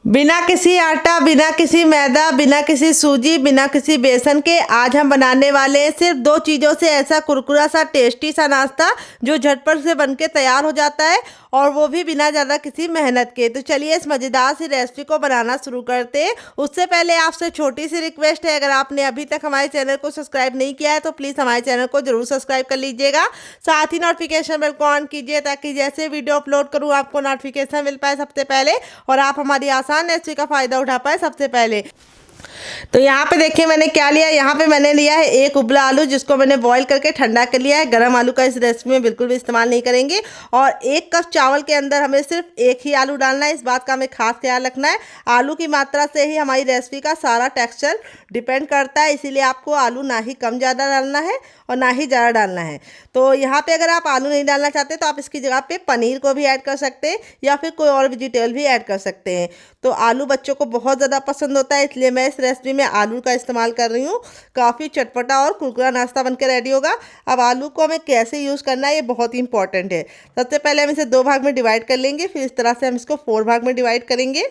बिना किसी आटा, बिना किसी मैदा, बिना किसी सूजी, बिना किसी बेसन के आज हम बनाने वाले हैं सिर्फ दो चीज़ों से ऐसा कुरकुरा सा टेस्टी सा नाश्ता जो झटपट से बनके तैयार हो जाता है और वो भी बिना ज़्यादा किसी मेहनत के। तो चलिए इस मज़ेदार सी रेसिपी को बनाना शुरू करते हैं। उससे पहले आपसे छोटी सी रिक्वेस्ट है, अगर आपने अभी तक हमारे चैनल को सब्सक्राइब नहीं किया है तो प्लीज़ हमारे चैनल को जरूर सब्सक्राइब कर लीजिएगा। साथ ही नोटिफिकेशन बेल को ऑन कीजिए ताकि जैसे वीडियो अपलोड करूँ आपको नोटिफिकेशन मिल पाए सबसे पहले और आप हमारी आसान रेसिपी का फ़ायदा उठा पाए सबसे पहले। तो यहाँ पे देखिए मैंने क्या लिया है। यहाँ पे मैंने लिया है एक उबला आलू जिसको मैंने बॉईल करके ठंडा कर लिया है। गरम आलू का इस रेसिपी में बिल्कुल भी इस्तेमाल नहीं करेंगे। और एक कप चावल के अंदर हमें सिर्फ एक ही आलू डालना है, इस बात का हमें खास ख्याल रखना है। आलू की मात्रा से ही हमारी रेसिपी का सारा टेक्सचर डिपेंड करता है, इसीलिए आपको आलू ना ही कम ज़्यादा डालना है और ना ही ज़्यादा डालना है। तो यहाँ पे अगर आप आलू नहीं डालना चाहते तो आप इसकी जगह पे पनीर को भी ऐड कर सकते हैं या फिर कोई और वेजिटेबल भी ऐड कर सकते हैं। तो आलू बच्चों को बहुत ज़्यादा पसंद होता है, इसलिए मैं इस रेसिपी में आलू का इस्तेमाल कर रही हूँ। काफ़ी चटपटा और कुरकुरा नाश्ता बनकर रेडी होगा। अब आलू को हमें कैसे यूज़ करना है ये बहुत ही इंपॉर्टेंट है। सबसे पहले हम इसे 2 भाग में डिवाइड कर लेंगे, फिर इस तरह से हम इसको 4 भाग में डिवाइड करेंगे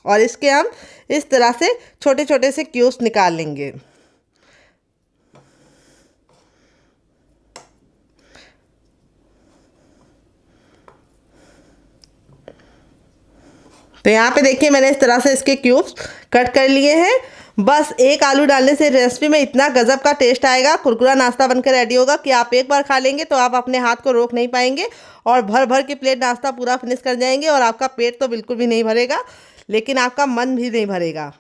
और इसके हम इस तरह से छोटे छोटे से क्यूब्स निकाल लेंगे। तो यहाँ पे देखिए मैंने इस तरह से इसके क्यूब्स कट कर लिए हैं। बस एक आलू डालने से रेसिपी में इतना गजब का टेस्ट आएगा, कुरकुरा नाश्ता बनकर रेडी होगा कि आप एक बार खा लेंगे तो आप अपने हाथ को रोक नहीं पाएंगे और भर भर की प्लेट नाश्ता पूरा फिनिश कर जाएंगे। और आपका पेट तो बिल्कुल भी नहीं भरेगा, लेकिन आपका मन भी नहीं भरेगा।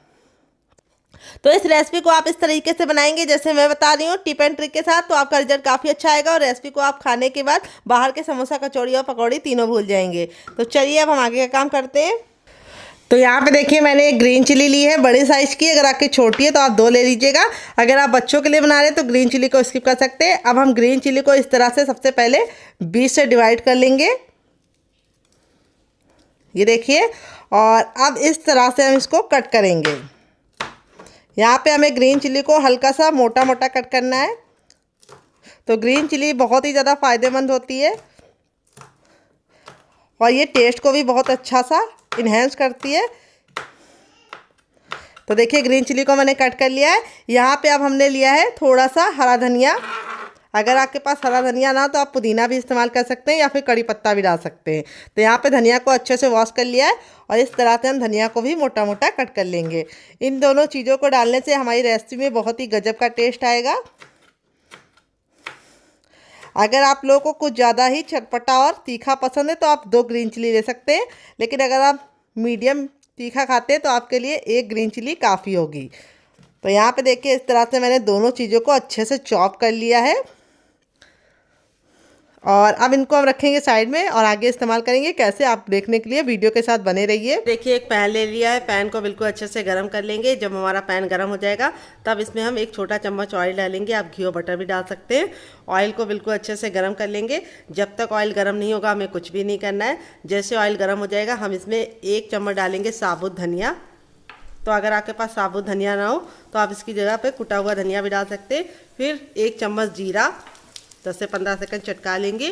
तो इस रेसिपी को आप इस तरीके से बनाएंगे जैसे मैं बता रही हूँ, टिप एंड ट्रिक के साथ, तो आपका रिजल्ट काफ़ी अच्छा आएगा और रेसिपी को आप खाने के बाद बाहर के समोसा, कचौड़ी और पकौड़ी तीनों भूल जाएंगे। तो चलिए अब हम आगे का काम करते हैं। तो यहाँ पे देखिए मैंने एक ग्रीन चिली ली है बड़ी साइज़ की। अगर आपकी छोटी है तो आप 2 ले लीजिएगा। अगर आप बच्चों के लिए बना रहे हैं तो ग्रीन चिली को स्किप कर सकते हैं। अब हम ग्रीन चिली को इस तरह से सबसे पहले 20 से डिवाइड कर लेंगे, ये देखिए। और अब इस तरह से हम इसको कट करेंगे। यहाँ पे हमें ग्रीन चिली को हल्का सा मोटा मोटा कट करना है। तो ग्रीन चिली बहुत ही ज़्यादा फ़ायदेमंद होती है और ये टेस्ट को भी बहुत अच्छा सा इन्हेंस करती है। तो देखिए ग्रीन चिली को मैंने कट कर लिया है। यहाँ पे अब हमने लिया है थोड़ा सा हरा धनिया। अगर आपके पास हरा धनिया ना हो तो आप पुदीना भी इस्तेमाल कर सकते हैं या फिर कड़ी पत्ता भी डाल सकते हैं। तो यहाँ पे धनिया को अच्छे से वॉश कर लिया है और इस तरह से हम धनिया को भी मोटा मोटा कट कर लेंगे। इन दोनों चीज़ों को डालने से हमारी रेसिपी में बहुत ही गजब का टेस्ट आएगा। अगर आप लोगों को कुछ ज़्यादा ही चटपटा और तीखा पसंद है तो आप 2 ग्रीन चिली ले सकते हैं, लेकिन अगर आप मीडियम तीखा खाते हैं तो आपके लिए 1 ग्रीन चिली काफ़ी होगी। तो यहाँ पे देखिए इस तरह से मैंने दोनों चीज़ों को अच्छे से चॉप कर लिया है और अब इनको हम रखेंगे साइड में और आगे इस्तेमाल करेंगे कैसे, आप देखने के लिए वीडियो के साथ बने रहिए। देखिए एक पैन ले लिया है, पैन को बिल्कुल अच्छे से गर्म कर लेंगे। जब हमारा पैन गर्म हो जाएगा तब इसमें हम 1 छोटा चम्मच ऑयल डालेंगे। आप घी और बटर भी डाल सकते हैं। ऑयल को बिल्कुल अच्छे से गर्म कर लेंगे। जब तक ऑयल गर्म नहीं होगा हमें कुछ भी नहीं करना है। जैसे ऑयल गर्म हो जाएगा हम इसमें 1 चम्मच डालेंगे साबुत धनिया। तो अगर आपके पास साबुत धनिया ना हो तो आप इसकी जगह पे कुटा हुआ धनिया भी डाल सकते हैं। फिर 1 चम्मच जीरा 10 से 15 सेकंड चटका लेंगे।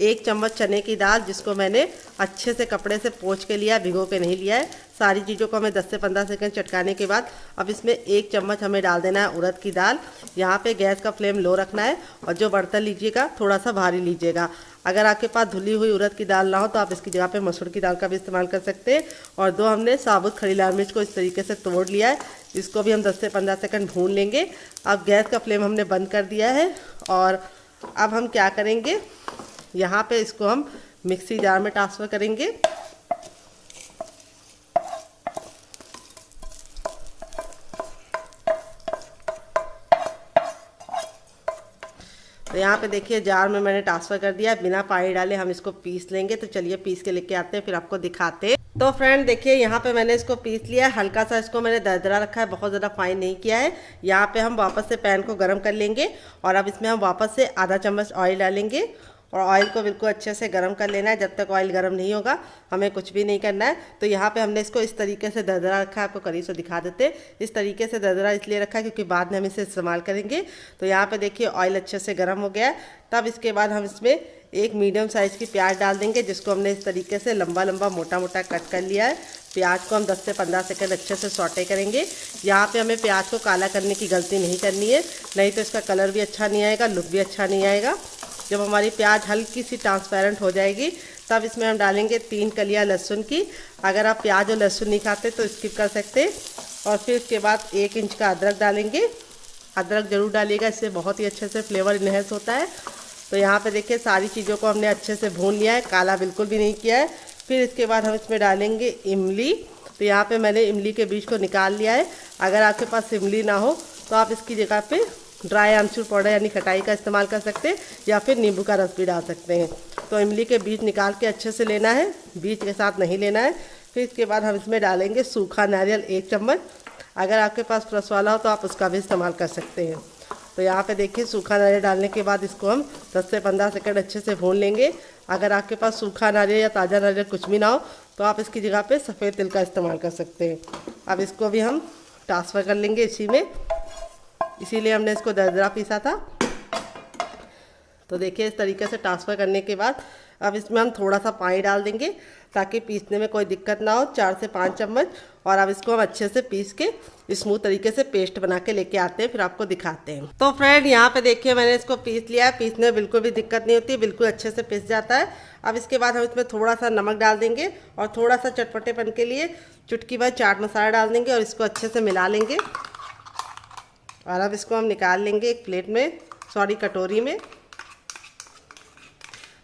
1 चम्मच चने की दाल जिसको मैंने अच्छे से कपड़े से पोंछ के लिया, भिगो के नहीं लिया है। सारी चीज़ों को हमें 10 से 15 सेकंड चटकाने के बाद अब इसमें 1 चम्मच हमें डाल देना है उड़द की दाल। यहाँ पे गैस का फ्लेम लो रखना है और जो बर्तन लीजिएगा थोड़ा सा भारी लीजिएगा। अगर आपके पास धुली हुई उड़द की दाल ना हो तो आप इसकी जगह पे मसूर की दाल का भी इस्तेमाल कर सकते हैं। और 2 हमने साबुत खड़ी लाल मिर्च को इस तरीके से तोड़ लिया है, इसको भी हम 10 से 15 सेकंड भून लेंगे। अब गैस का फ्लेम हमने बंद कर दिया है और अब हम क्या करेंगे, यहाँ पे इसको हम मिक्सी जार में ट्रांसफ़र करेंगे। तो यहाँ पे देखिए जार में मैंने ट्रांसफ़र कर दिया, बिना पानी डाले हम इसको पीस लेंगे। तो चलिए पीस के लेके आते हैं फिर आपको दिखाते हैं। तो फ्रेंड देखिए यहाँ पे मैंने इसको पीस लिया है। हल्का सा इसको मैंने दरदरा रखा है, बहुत ज़्यादा फाइन नहीं किया है। यहाँ पे हम वापस से पैन को गर्म कर लेंगे और अब इसमें हम वापस से आधा चम्मच ऑयल डालेंगे और ऑयल को बिल्कुल अच्छे से गर्म कर लेना है। जब तक ऑयल गर्म नहीं होगा हमें कुछ भी नहीं करना है। तो यहाँ पे हमने इसको इस तरीके से दरदरा रखा है, आपको करीब से दिखा देते। इस तरीके से दरदरा इसलिए रखा है क्योंकि बाद में हम इसे इस्तेमाल करेंगे। तो यहाँ पे देखिए ऑयल अच्छे से गर्म हो गया है। तब इसके बाद हम इसमें एक मीडियम साइज़ की प्याज डाल देंगे, जिसको हमने इस तरीके से लंबा लंबा मोटा मोटा कट कर लिया है। प्याज को हम 10 से 15 सेकंड अच्छे से सौटे करेंगे। यहाँ पे हमें प्याज को काला करने की गलती नहीं करनी है, नहीं तो इसका कलर भी अच्छा नहीं आएगा, लुक भी अच्छा नहीं आएगा। जब हमारी प्याज हल्की सी ट्रांसपेरेंट हो जाएगी तब इसमें हम डालेंगे 3 कलियाँ लहसुन की। अगर आप प्याज और लहसुन नहीं खाते तो स्किप कर सकते। और फिर उसके बाद 1 इंच का अदरक डालेंगे। अदरक ज़रूर डालिएगा, इससे बहुत ही अच्छे से फ्लेवर इन्हेंस होता है। तो यहाँ पे देखिए सारी चीज़ों को हमने अच्छे से भून लिया है, काला बिल्कुल भी नहीं किया है। फिर इसके बाद हम इसमें डालेंगे इमली। तो यहाँ पे मैंने इमली के बीज को निकाल लिया है। अगर आपके पास इमली ना हो तो आप इसकी जगह पे ड्राई आमचूर पाउडर यानी खटाई का इस्तेमाल कर सकते हैं, या फिर नींबू का रस भी डाल सकते हैं। तो इमली के बीज निकाल के अच्छे से लेना है, बीज के साथ नहीं लेना है। फिर इसके बाद हम इसमें डालेंगे सूखा नारियल 1 चम्मच। अगर आपके पास फ्रेश वाला हो तो आप उसका भी इस्तेमाल कर सकते हैं। तो यहाँ पे देखिए सूखा नारियल डालने के बाद इसको हम 10 से 15 सेकंड अच्छे से भून लेंगे। अगर आपके पास सूखा नारियल या ताज़ा नारियल कुछ भी ना हो तो आप इसकी जगह पे सफ़ेद तिल का इस्तेमाल कर सकते हैं। अब इसको भी हम ट्रांसफ़र कर लेंगे इसी में, इसीलिए हमने इसको दरदरा पीसा था। तो देखिए इस तरीके से ट्रांसफ़र करने के बाद अब इसमें हम थोड़ा सा पानी डाल देंगे ताकि पीसने में कोई दिक्कत ना हो, 4 से 5 चम्मच। और अब इसको हम अच्छे से पीस के स्मूथ तरीके से पेस्ट बना के लेके आते हैं, फिर आपको दिखाते हैं। तो फ्रेंड यहाँ पे देखिए मैंने इसको पीस लिया है। पीसने में बिल्कुल भी दिक्कत नहीं होती, बिल्कुल अच्छे से पीस जाता है। अब इसके बाद हम इसमें थोड़ा सा नमक डाल देंगे और थोड़ा सा चटपटेपन के लिए चुटकी भर चाट मसाला डाल देंगे और इसको अच्छे से मिला लेंगे। और अब इसको हम निकाल लेंगे एक प्लेट में, कटोरी में।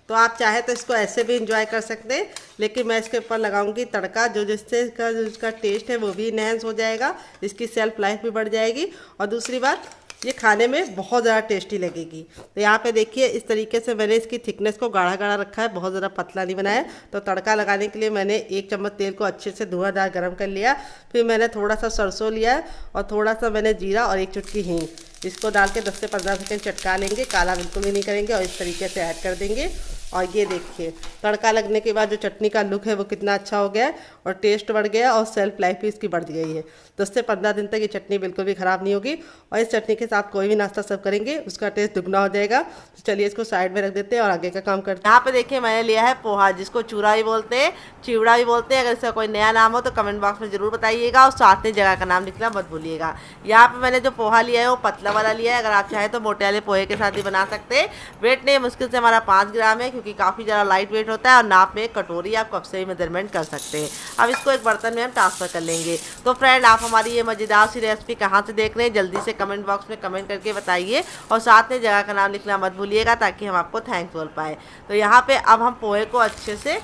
तो आप चाहे तो इसको ऐसे भी इंजॉय कर सकते हैं, लेकिन मैं इसके ऊपर लगाऊंगी तड़का, जिससे इसका टेस्ट है वो भी इन्हेंस हो जाएगा, इसकी सेल्फ लाइफ भी बढ़ जाएगी। और दूसरी बात, ये खाने में बहुत ज़्यादा टेस्टी लगेगी। तो यहाँ पे देखिए इस तरीके से मैंने इसकी थिकनेस को गाढ़ा गाढ़ा रखा है, बहुत ज़्यादा पतला नहीं बनाया। तो तड़का लगाने के लिए मैंने 1 चम्मच तेल को अच्छे से धुआंधार गर्म कर लिया। फिर मैंने थोड़ा सा सरसों लिया है और थोड़ा सा मैंने जीरा और 1 चुटकी हींग, इसको डाल के 10 से 15 सेकंड चटका लेंगे, काला बिल्कुल भी नहीं करेंगे। और इस तरीके से ऐड कर देंगे। और ये देखिए तड़का लगने के बाद जो चटनी का लुक है वो कितना अच्छा हो गया है और टेस्ट बढ़ गया और सेल्फ लाइफ भी इसकी बढ़ गई है। 10 से 15 दिन तक ये चटनी बिल्कुल भी ख़राब नहीं होगी। और इस चटनी के साथ कोई भी नाश्ता सर्व करेंगे उसका टेस्ट दुगना हो जाएगा। तो चलिए इसको साइड में रख देते हैं और आगे का काम करते हैं। यहाँ पे देखिए मैंने लिया है पोहा, जिसको चूरा भी बोलते हैं, चिवड़ा भी बोलते हैं। अगर इसका कोई नया नाम हो तो कमेंट बॉक्स में ज़रूर बताइएगा और साथ में जगह का नाम लिखना मत भूलिएगा। यहाँ पे मैंने जो पोहा लिया है वो पतला वाला लिया है। अगर आप चाहें तो मोटे वाले पोहे के साथ भी बना सकते हैं। वेट नहीं, मुश्किल से हमारा 5 ग्राम है, क्योंकि काफ़ी ज़्यादा लाइट वेट होता है। और नाप में कटोरी आप कप से भी मेजरमेंट कर सकते हैं। अब इसको एक बर्तन में हम ट्रांसफ़र कर लेंगे। तो फ्रेंड आप हमारी ये मज़ेदार सी रेसिपी कहाँ से देख रहे हैं जल्दी से कमेंट बॉक्स में कमेंट करके बताइए और साथ में जगह का नाम लिखना मत भूलिएगा ताकि हम आपको थैंक्स बोल पाए। तो यहाँ पे अब हम पोहे को अच्छे से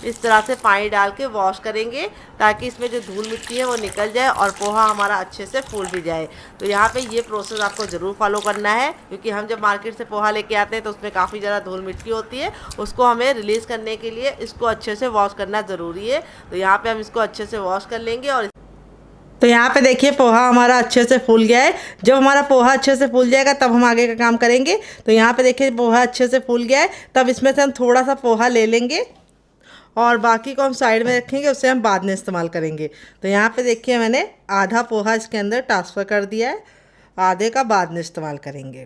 इस तरह से पानी डाल के वॉश करेंगे ताकि इसमें जो धूल मिट्टी है वो निकल जाए और पोहा हमारा अच्छे से फूल भी जाए। तो यहाँ पे ये प्रोसेस आपको ज़रूर फॉलो करना है, क्योंकि हम जब मार्केट से पोहा लेके आते हैं तो उसमें काफ़ी ज़्यादा धूल मिट्टी होती है। उसको हमें रिलीज़ करने के लिए इसको अच्छे से वॉश करना ज़रूरी है। तो यहाँ पर हम इसको अच्छे से वॉश कर लेंगे। और तो यहाँ पे देखिए पोहा हमारा अच्छे से फूल गया है। जब हमारा पोहा अच्छे से फूल जाएगा तब हम आगे का काम करेंगे। तो यहाँ पे देखिए पोहा अच्छे से फूल गया है। तब इसमें से हम थोड़ा सा पोहा ले लेंगे और बाकी को हम साइड में रखेंगे, उससे हम बाद में इस्तेमाल करेंगे। तो यहाँ पे देखिए मैंने आधा पोहा इसके अंदर ट्रांसफ़र कर दिया है, आधे का बाद में इस्तेमाल करेंगे।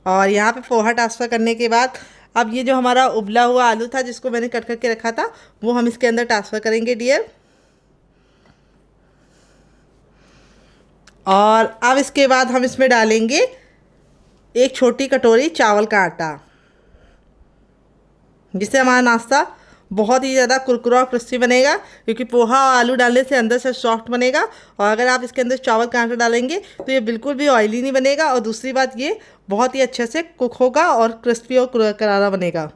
और यहाँ पे पोहा ट्रांसफ़र करने के बाद अब ये जो हमारा उबला हुआ आलू था जिसको मैंने कट करके रखा था वो हम इसके अंदर ट्रांसफ़र करेंगे डियर। और अब इसके बाद हम इसमें डालेंगे 1 छोटी कटोरी चावल का आटा, जिससे हमारा नाश्ता बहुत ही ज़्यादा कुरकुरा और क्रिस्पी बनेगा, क्योंकि पोहा और आलू डालने से अंदर से सॉफ्ट बनेगा। और अगर आप इसके अंदर चावल का आटा डालेंगे तो ये बिल्कुल भी ऑयली नहीं बनेगा। और दूसरी बात, ये बहुत ही अच्छे से कुक होगा और क्रिस्पी और करारा बनेगा।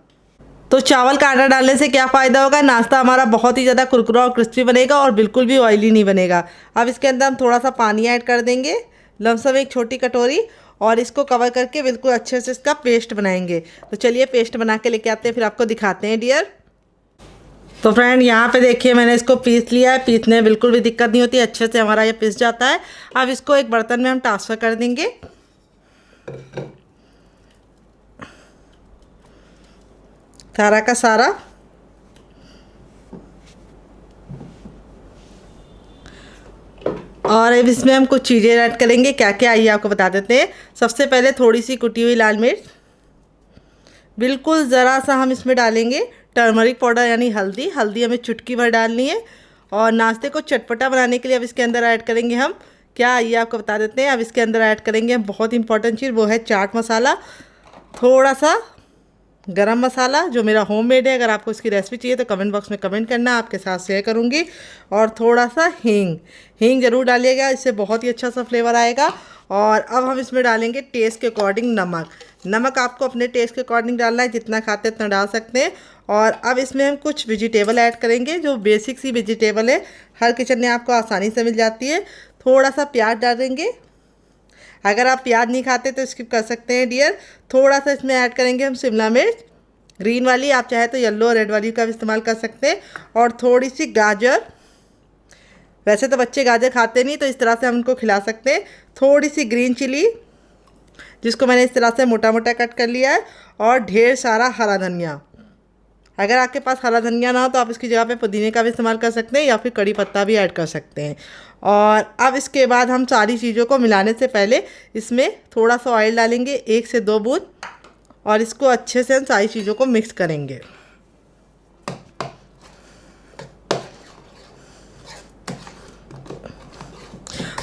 तो चावल का आटा डालने से क्या फ़ायदा होगा, नाश्ता हमारा बहुत ही ज़्यादा कुरकुरा और क्रिस्पी बनेगा और बिल्कुल भी ऑयली नहीं बनेगा। अब इसके अंदर हम थोड़ा सा पानी ऐड कर देंगे, लमसम 1 छोटी कटोरी, और इसको कवर करके बिल्कुल अच्छे से इसका पेस्ट बनाएंगे। तो चलिए पेस्ट बना के लेके आते हैं, फिर आपको दिखाते हैं डियर। तो फ्रेंड यहाँ पे देखिए मैंने इसको पीस लिया है। पीसने में बिल्कुल भी दिक्कत नहीं होती, अच्छे से हमारा ये पीस जाता है। अब इसको एक बर्तन में हम ट्रांसफ़र कर देंगे। सारा का सारा। और अब इसमें हम कुछ चीज़ें ऐड करेंगे, क्या क्या आइए आपको बता देते हैं। सबसे पहले थोड़ी सी कुटी हुई लाल मिर्च, बिल्कुल ज़रा सा हम इसमें डालेंगे टर्मरिक पाउडर यानी हल्दी। हल्दी हमें चुटकी भर डालनी है। और नाश्ते को चटपटा बनाने के लिए अब इसके अंदर ऐड करेंगे हम क्या, आइए आपको बता देते हैं। अब इसके अंदर ऐड करेंगे हम बहुत इंपॉर्टेंट चीज़, वो है चाट मसाला, थोड़ा सा गरम मसाला जो मेरा होममेड है। अगर आपको इसकी रेसिपी चाहिए तो कमेंट बॉक्स में कमेंट करना, आपके साथ शेयर करूँगी। और थोड़ा सा हींग ज़रूर डालिएगा, इससे बहुत ही अच्छा सा फ्लेवर आएगा। और अब हम इसमें डालेंगे टेस्ट के अकॉर्डिंग नमक आपको अपने टेस्ट के अकॉर्डिंग डालना है, जितना खाते हैं उतना डाल सकते हैं। और अब इसमें हम कुछ वेजिटेबल ऐड करेंगे, जो बेसिक सी वेजिटेबल है, हर किचन में आपको आसानी से मिल जाती है। थोड़ा सा प्याज डालेंगे, अगर आप प्याज नहीं खाते तो स्किप कर सकते हैं डियर। थोड़ा सा इसमें ऐड करेंगे हम शिमला मिर्च, ग्रीन वाली, आप चाहे तो येलो और रेड वाली का भी इस्तेमाल कर सकते हैं। और थोड़ी सी गाजर, वैसे तो बच्चे गाजर खाते नहीं, तो इस तरह से हम उनको खिला सकते हैं। थोड़ी सी ग्रीन चिली, जिसको मैंने इस तरह से मोटा मोटा कट कर लिया है। और ढेर सारा हरा धनिया, अगर आपके पास हरा धनिया ना हो तो आप इसकी जगह पे पुदीने का भी इस्तेमाल कर सकते हैं, या फिर कड़ी पत्ता भी ऐड कर सकते हैं। और अब इसके बाद हम सारी चीज़ों को मिलाने से पहले इसमें थोड़ा सा ऑयल डालेंगे, 1 से 2 बूंद, और इसको अच्छे से हम सारी चीज़ों को मिक्स करेंगे।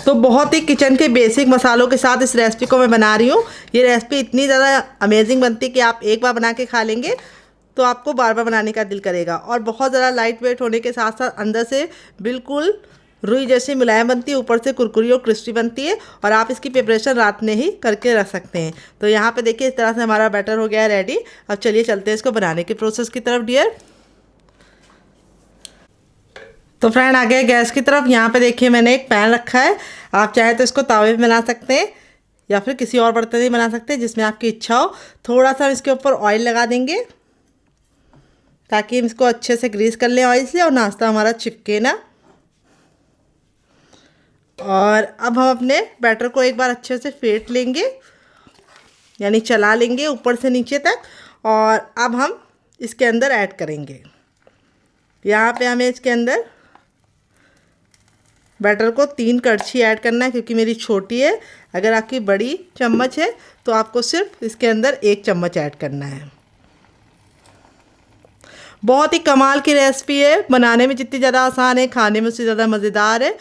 तो बहुत ही किचन के बेसिक मसालों के साथ इस रेसिपी को मैं बना रही हूँ। ये रेसिपी इतनी ज़्यादा अमेजिंग बनती है कि आप एक बार बना के खा लेंगे तो आपको बार बार बनाने का दिल करेगा। और बहुत ज़्यादा लाइट वेट होने के साथ साथ अंदर से बिल्कुल रुई जैसी मुलायम बनती है, ऊपर से कुरकुरी और क्रिस्पी बनती है। और आप इसकी प्रिपरेशन रात में ही करके रख सकते हैं। तो यहाँ पे देखिए इस तरह से हमारा बैटर हो गया है रेडी। अब चलिए चलते हैं इसको बनाने के प्रोसेस की तरफ डियर। तो फ्रेंड आ गए गैस की तरफ। यहाँ पे देखिए मैंने एक पैन रखा है, आप चाहे तो इसको तावे पे बना सकते हैं या फिर किसी और बर्तन में बना सकते हैं, जिसमें आपकी इच्छा हो। थोड़ा सा इसके ऊपर ऑयल लगा देंगे ताकि हम इसको अच्छे से ग्रीस कर लें ऑयल से और नाश्ता हमारा चिपके ना। और अब हम अपने बैटर को एक बार अच्छे से फेंट लेंगे, यानी चला लेंगे ऊपर से नीचे तक। और अब हम इसके अंदर ऐड करेंगे, यहाँ पे हमें इसके अंदर बैटर को 3 कड़छी ऐड करना है, क्योंकि मेरी छोटी है। अगर आपकी बड़ी चम्मच है तो आपको सिर्फ इसके अंदर 1 चम्मच ऐड करना है। बहुत ही कमाल की रेसिपी है, बनाने में जितनी ज़्यादा आसान है खाने में उससे ज़्यादा मज़ेदार है,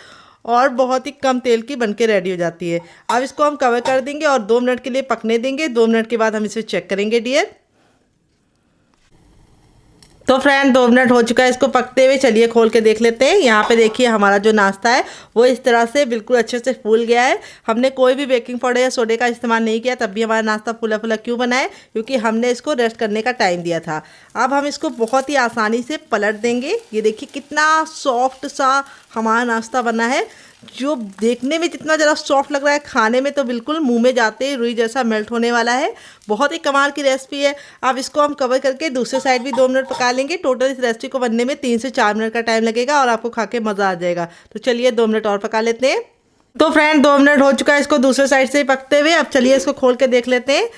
और बहुत ही कम तेल की बनके रेडी हो जाती है। अब इसको हम कवर कर देंगे और 2 मिनट के लिए पकने देंगे। 2 मिनट के बाद हम इसे चेक करेंगे डियर। तो फ्रेंड 2 मिनट हो चुका है इसको पकते हुए, चलिए खोल के देख लेते हैं। यहाँ पे देखिए हमारा जो नाश्ता है वो इस तरह से बिल्कुल अच्छे से फूल गया है। हमने कोई भी बेकिंग पाउडर या सोडे का इस्तेमाल नहीं किया, तब भी हमारा नाश्ता फूला फूला क्यों बना है, क्योंकि हमने इसको रेस्ट करने का टाइम दिया था। अब हम इसको बहुत ही आसानी से पलट देंगे। ये देखिए कितना सॉफ्ट सा हमारा नाश्ता बना है, जो देखने में जितना ज़रा सॉफ्ट लग रहा है, खाने में तो बिल्कुल मुंह में जाते ही रुई जैसा मेल्ट होने वाला है। बहुत ही कमाल की रेसिपी है। अब इसको हम कवर करके दूसरे साइड भी 2 मिनट पका लेंगे। टोटल इस रेसिपी को बनने में 3 से 4 मिनट का टाइम लगेगा और आपको खा के मज़ा आ जाएगा। तो चलिए 2 मिनट और पका लेते हैं। तो फ्रेंड 2 मिनट हो चुका है इसको दूसरे साइड से पकते हुए। अब चलिए इसको खोल के देख लेते हैं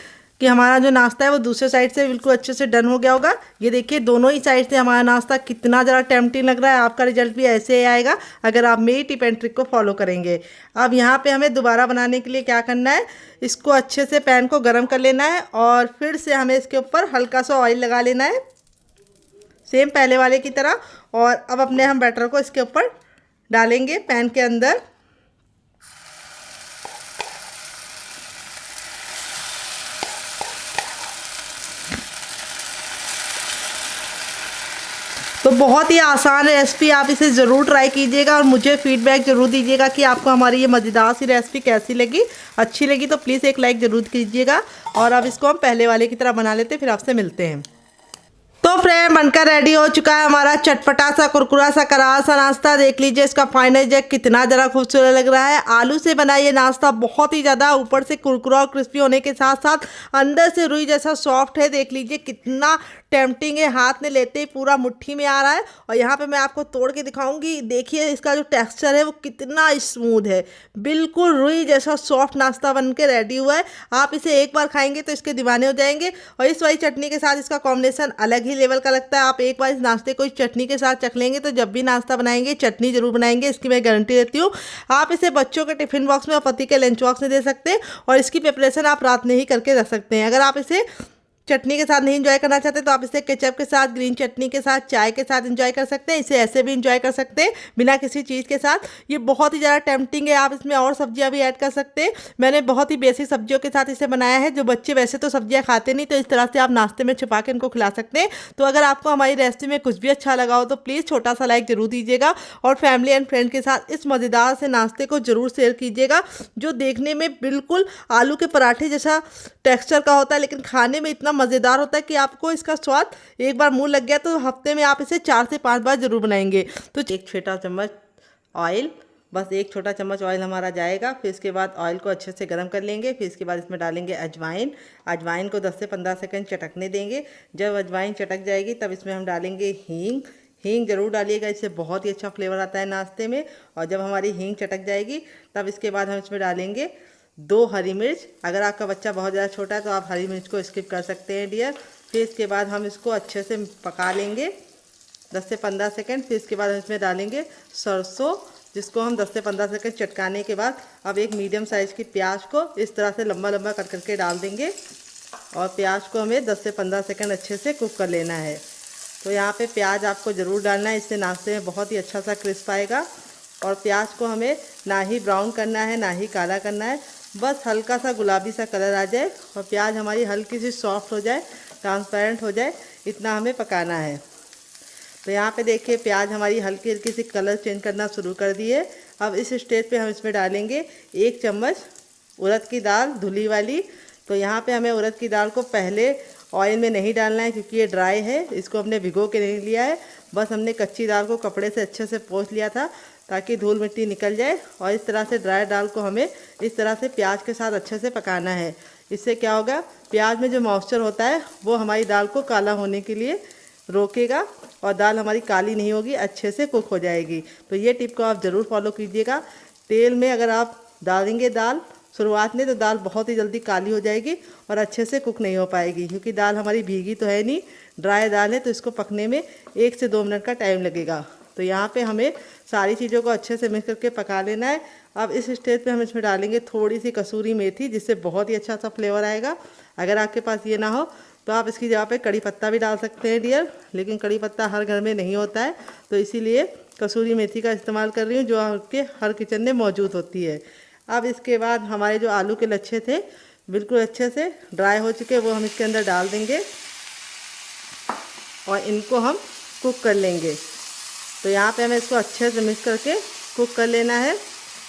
कि हमारा जो नाश्ता है वो दूसरे साइड से बिल्कुल अच्छे से डन हो गया होगा। ये देखिए दोनों ही साइड से हमारा नाश्ता कितना ज़रा टेम्पटिंग लग रहा है। आपका रिजल्ट भी ऐसे ही आएगा अगर आप मेरी टिप एंड ट्रिक को फॉलो करेंगे। अब यहाँ पे हमें दोबारा बनाने के लिए क्या करना है, इसको अच्छे से पैन को गर्म कर लेना है और फिर से हमें इसके ऊपर हल्का सा ऑयल लगा लेना है, सेम पहले वाले की तरह। और अब अपने हम बैटर को इसके ऊपर डालेंगे पैन के अंदर। तो बहुत ही आसान रेसिपी, आप इसे ज़रूर ट्राई कीजिएगा और मुझे फीडबैक ज़रूर दीजिएगा कि आपको हमारी ये मज़ेदार सी रेसिपी कैसी लगी। अच्छी लगी तो प्लीज़ एक लाइक ज़रूर कीजिएगा। और अब इसको हम पहले वाले की तरह बना लेते हैं, फिर आपसे मिलते हैं। तो फ्रेंड बनकर रेडी हो चुका है हमारा चटपटा सा कुरकुरा सा करारा सा नाश्ता। देख लीजिए इसका फाइनल जग कितना ज़रा खूबसूरत लग रहा है। आलू से बना ये नाश्ता बहुत ही ज़्यादा ऊपर से कुरकुरा और क्रिस्पी होने के साथ साथ अंदर से रुई जैसा सॉफ्ट है। देख लीजिए कितना टेम्पटिंग है, हाथ में लेते ही पूरा मुट्ठी में आ रहा है। और यहाँ पे मैं आपको तोड़ के दिखाऊंगी, देखिए इसका जो टेक्सचर है वो कितना स्मूथ है, बिल्कुल रुई जैसा सॉफ्ट नाश्ता बन के रेडी हुआ है। आप इसे एक बार खाएंगे तो इसके दीवाने हो जाएंगे। और इस वाली चटनी के साथ इसका कॉम्बिनेशन अलग ही लेवल का लगता है। आप एक बार इस नाश्ते को इस चटनी के साथ चख लेंगे तो जब भी नाश्ता बनाएंगे चटनी जरूर बनाएंगे, इसकी मैं गारंटी देती हूँ। आप इसे बच्चों के टिफिन बॉक्स में और पति के लंच बॉक्स में दे सकते हैं और इसकी प्रिपरेशन आप रात में ही करके रख सकते हैं। अगर आप इसे चटनी के साथ नहीं इंजॉय करना चाहते तो आप इसे केचप के साथ, ग्रीन चटनी के साथ, चाय के साथ इंजॉय कर सकते हैं। इसे ऐसे भी इंजॉय कर सकते हैं बिना किसी चीज़ के साथ। ये बहुत ही ज़्यादा टेम्पटिंग है। आप इसमें और सब्जियां भी ऐड कर सकते हैं। मैंने बहुत ही बेसिक सब्जियों के साथ इसे बनाया है। जो बच्चे वैसे तो सब्जियां खाते नहीं, तो इस तरह से आप नाश्ते में छुपा के इनको खिला सकते हैं। तो अगर आपको हमारी रेसिपी में कुछ भी अच्छा लगा हो तो प्लीज़ छोटा सा लाइक जरूर दीजिएगा और फैमिली एंड फ्रेंड के साथ इस मज़ेदार से नाश्ते को जरूर शेयर कीजिएगा, जो देखने में बिल्कुल आलू के पराठे जैसा टेक्सचर का होता है, लेकिन खाने में इतना मज़ेदार होता है कि आपको इसका स्वाद एक बार मुंह लग गया तो हफ्ते में आप इसे 4 से 5 बार जरूर बनाएंगे। तो एक छोटा चम्मच ऑयल, बस एक छोटा चम्मच ऑयल हमारा जाएगा। फिर इसके बाद ऑयल को अच्छे से गर्म कर लेंगे। फिर इसके बाद इसमें डालेंगे अजवाइन। अजवाइन को 10 से 15 सेकंड चटकने देंगे। जब अजवाइन चटक जाएगी तब इसमें हम डालेंगे हींग। हींग जरूर डालिएगा, इससे बहुत ही अच्छा फ्लेवर आता है नाश्ते में। और जब हमारी हींग चटक जाएगी तब इसके बाद हम इसमें डालेंगे 2 हरी मिर्च। अगर आपका बच्चा बहुत ज़्यादा छोटा है तो आप हरी मिर्च को स्किप कर सकते हैं डियर। फिर इसके बाद हम इसको अच्छे से पका लेंगे 10 से 15 सेकंड। फिर इसके बाद हम इसमें डालेंगे सरसों, जिसको हम 10 से 15 सेकंड चटकाने के बाद अब एक मीडियम साइज़ की प्याज को इस तरह से लंबा लंबा कट करके डाल देंगे। और प्याज को हमें 10 से 15 सेकंड अच्छे से कुक कर लेना है। तो यहाँ पे प्याज आपको ज़रूर डालना है, इससे नाश्ते में बहुत ही अच्छा सा क्रिस्प आएगा। और प्याज को हमें ना ही ब्राउन करना है ना ही काला करना है, बस हल्का सा गुलाबी सा कलर आ जाए और प्याज हमारी हल्की सी सॉफ्ट हो जाए, ट्रांसपेरेंट हो जाए, इतना हमें पकाना है। तो यहाँ पे देखिए प्याज हमारी हल्की हल्की सी कलर चेंज करना शुरू कर दी है। अब इस स्टेज पे हम इसमें डालेंगे 1 चम्मच उड़द की दाल धुली वाली। तो यहाँ पे हमें उड़द की दाल को पहले ऑयल में नहीं डालना है क्योंकि ये ड्राई है, इसको हमने भिगो के नहीं लिया है। बस हमने कच्ची दाल को कपड़े से अच्छे से पोंछ लिया था ताकि धूल मिट्टी निकल जाए। और इस तरह से ड्राई दाल को हमें इस तरह से प्याज के साथ अच्छे से पकाना है। इससे क्या होगा, प्याज में जो मॉइस्चर होता है वो हमारी दाल को काला होने के लिए रोकेगा और दाल हमारी काली नहीं होगी, अच्छे से कुक हो जाएगी। तो ये टिप को आप ज़रूर फॉलो कीजिएगा। तेल में अगर आप डालेंगे दाल शुरुआत में तो दाल बहुत ही जल्दी काली हो जाएगी और अच्छे से कुक नहीं हो पाएगी, क्योंकि दाल हमारी भीगी तो है नहीं, ड्राई दाल है, तो इसको पकने में 1 से 2 मिनट का टाइम लगेगा। तो यहाँ पे हमें सारी चीज़ों को अच्छे से मिक्स करके पका लेना है। अब इस स्टेज पे हम इसमें डालेंगे थोड़ी सी कसूरी मेथी, जिससे बहुत ही अच्छा सा फ्लेवर आएगा। अगर आपके पास ये ना हो तो आप इसकी जगह पे कड़ी पत्ता भी डाल सकते हैं डियर, लेकिन कड़ी पत्ता हर घर में नहीं होता है, तो इसीलिए कसूरी मेथी का इस्तेमाल कर रही हूँ, जो आपके हर किचन में मौजूद होती है। अब इसके बाद हमारे जो आलू के लच्छे थे बिल्कुल अच्छे से ड्राई हो चुके, वो हम इसके अंदर डाल देंगे और इनको हम कुक कर लेंगे। तो यहाँ पे हमें इसको अच्छे से मिक्स करके कुक कर लेना है।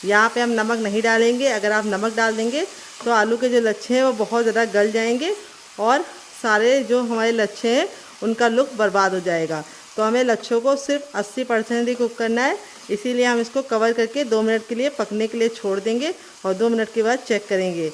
यहाँ पे हम नमक नहीं डालेंगे, अगर आप नमक डाल देंगे तो आलू के जो लच्छे हैं वो बहुत ज़्यादा गल जाएंगे और सारे जो हमारे लच्छे हैं उनका लुक बर्बाद हो जाएगा। तो हमें लच्छों को सिर्फ 80% ही कुक करना है, इसीलिए हम इसको कवर करके 2 मिनट के लिए पकने के लिए छोड़ देंगे और 2 मिनट के बाद चेक करेंगे।